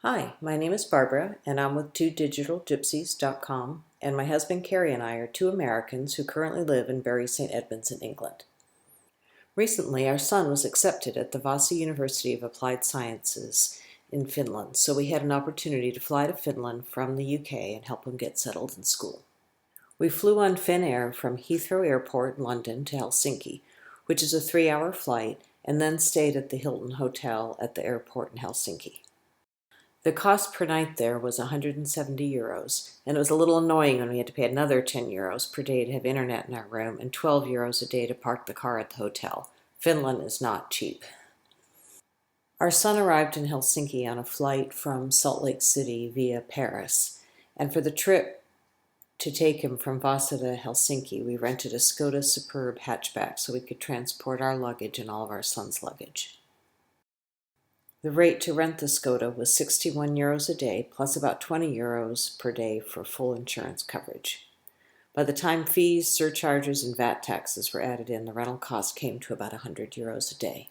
Hi, my name is Barbara, and I'm with TwoDigitalGypsies.com, and my husband Carrie and I are two Americans who currently live in Bury St. Edmunds in England. Recently, our son was accepted at the Vaasa University of Applied Sciences in Finland, so we had an opportunity to fly to Finland from the UK and help him get settled in school. We flew on Finnair from Heathrow Airport in London to Helsinki, which is a 3-hour flight, and then stayed at the Hilton Hotel at the airport in Helsinki. The cost per night there was €170, and it was a little annoying when we had to pay another €10 per day to have internet in our room and €12 a day to park the car at the hotel. Finland is not cheap. Our son arrived in Helsinki on a flight from Salt Lake City via Paris, and for the trip to take him from Vaasa to Helsinki, we rented a Skoda Superb hatchback so we could transport our luggage and all of our son's luggage. The rate to rent the Skoda was €61 a day, plus about €20 per day for full insurance coverage. By the time fees, surcharges, and VAT taxes were added in, the rental cost came to about €100 a day.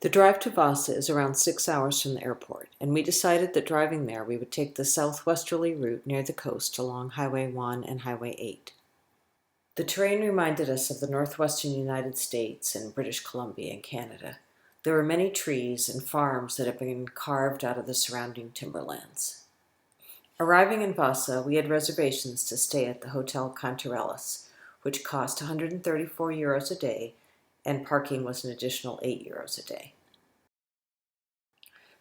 The drive to Vaasa is around 6 hours from the airport, and we decided that driving there we would take the southwesterly route near the coast along Highway 1 and Highway 8. The terrain reminded us of the northwestern United States and British Columbia and Canada. There were many trees and farms that had been carved out of the surrounding timberlands. Arriving in Vaasa, we had reservations to stay at the Hotel Kantarellis, which cost €134 a day, and parking was an additional €8 a day.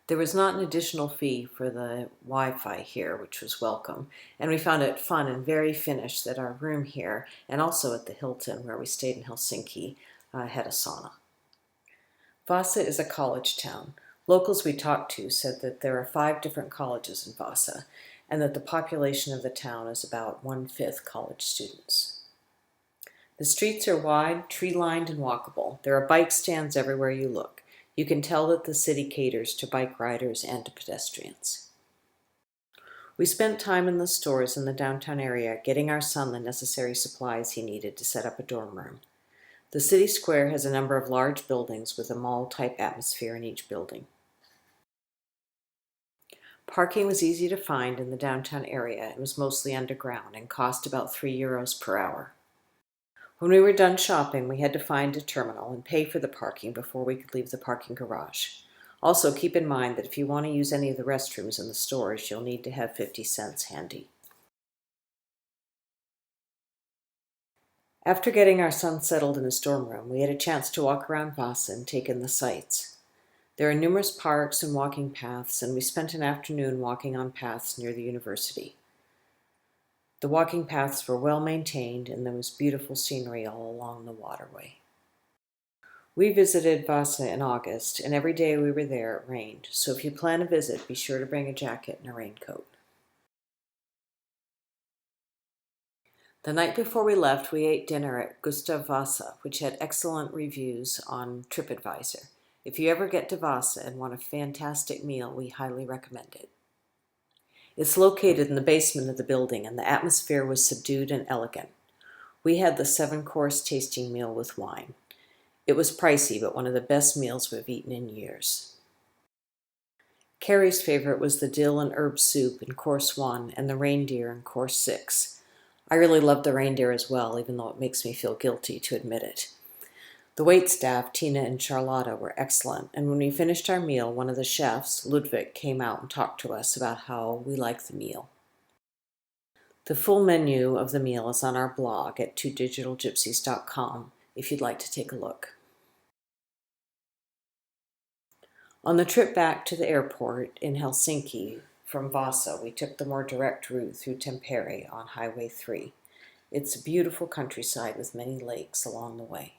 There was not an additional fee for the Wi-Fi here, which was welcome, and we found it fun and very Finnish that our room here, and also at the Hilton where we stayed in Helsinki, had a sauna. Vaasa is a college town. Locals we talked to said that there are 5 different colleges in Vaasa, and that the population of the town is about 1/5 college students. The streets are wide, tree-lined, and walkable. There are bike stands everywhere you look. You can tell that the city caters to bike riders and to pedestrians. We spent time in the stores in the downtown area getting our son the necessary supplies he needed to set up a dorm room. The city square has a number of large buildings with a mall-type atmosphere in each building. Parking was easy to find in the downtown area and was mostly underground and cost about €3 per hour. When we were done shopping, we had to find a terminal and pay for the parking before we could leave the parking garage. Also, keep in mind that if you want to use any of the restrooms in the stores, you'll need to have 50 cents handy. After getting our son settled in his dorm room, we had a chance to walk around Vaasa and take in the sights. There are numerous parks and walking paths, and we spent an afternoon walking on paths near the university. The walking paths were well maintained, and there was beautiful scenery all along the waterway. We visited Vaasa in August, and every day we were there it rained, so if you plan a visit, be sure to bring a jacket and a raincoat. The night before we left, we ate dinner at Gustav Vasa, which had excellent reviews on TripAdvisor. If you ever get to Vaasa and want a fantastic meal, we highly recommend it. It's located in the basement of the building, and the atmosphere was subdued and elegant. We had the 7-course tasting meal with wine. It was pricey, but one of the best meals we've eaten in years. Carrie's favorite was the dill and herb soup in course 1 and the reindeer in course 6. I really loved the reindeer as well, even though it makes me feel guilty to admit it. The waitstaff, Tina and Charlotta, were excellent, and when we finished our meal, one of the chefs, Ludwig, came out and talked to us about how we liked the meal. The full menu of the meal is on our blog at TwoDigitalGypsies.com if you'd like to take a look. On the trip back to the airport in Helsinki from Vaasa, we took the more direct route through Tampere on Highway 3. It's a beautiful countryside with many lakes along the way.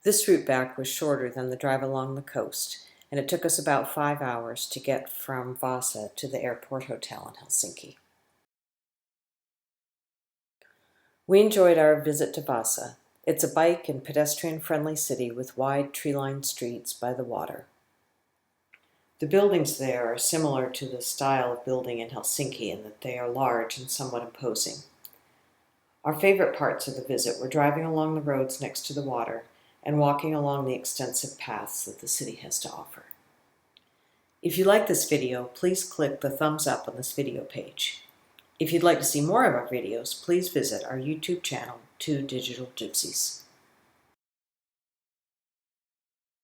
This route back was shorter than the drive along the coast, and it took us about 5 hours to get from Vaasa to the airport hotel in Helsinki. We enjoyed our visit to Vaasa. It's a bike and pedestrian-friendly city with wide tree-lined streets by the water. The buildings there are similar to the style of building in Helsinki in that they are large and somewhat imposing. Our favorite parts of the visit were driving along the roads next to the water and walking along the extensive paths that the city has to offer. If you like this video, please click the thumbs up on this video page. If you'd like to see more of our videos, please visit our YouTube channel, Two Digital Gypsies.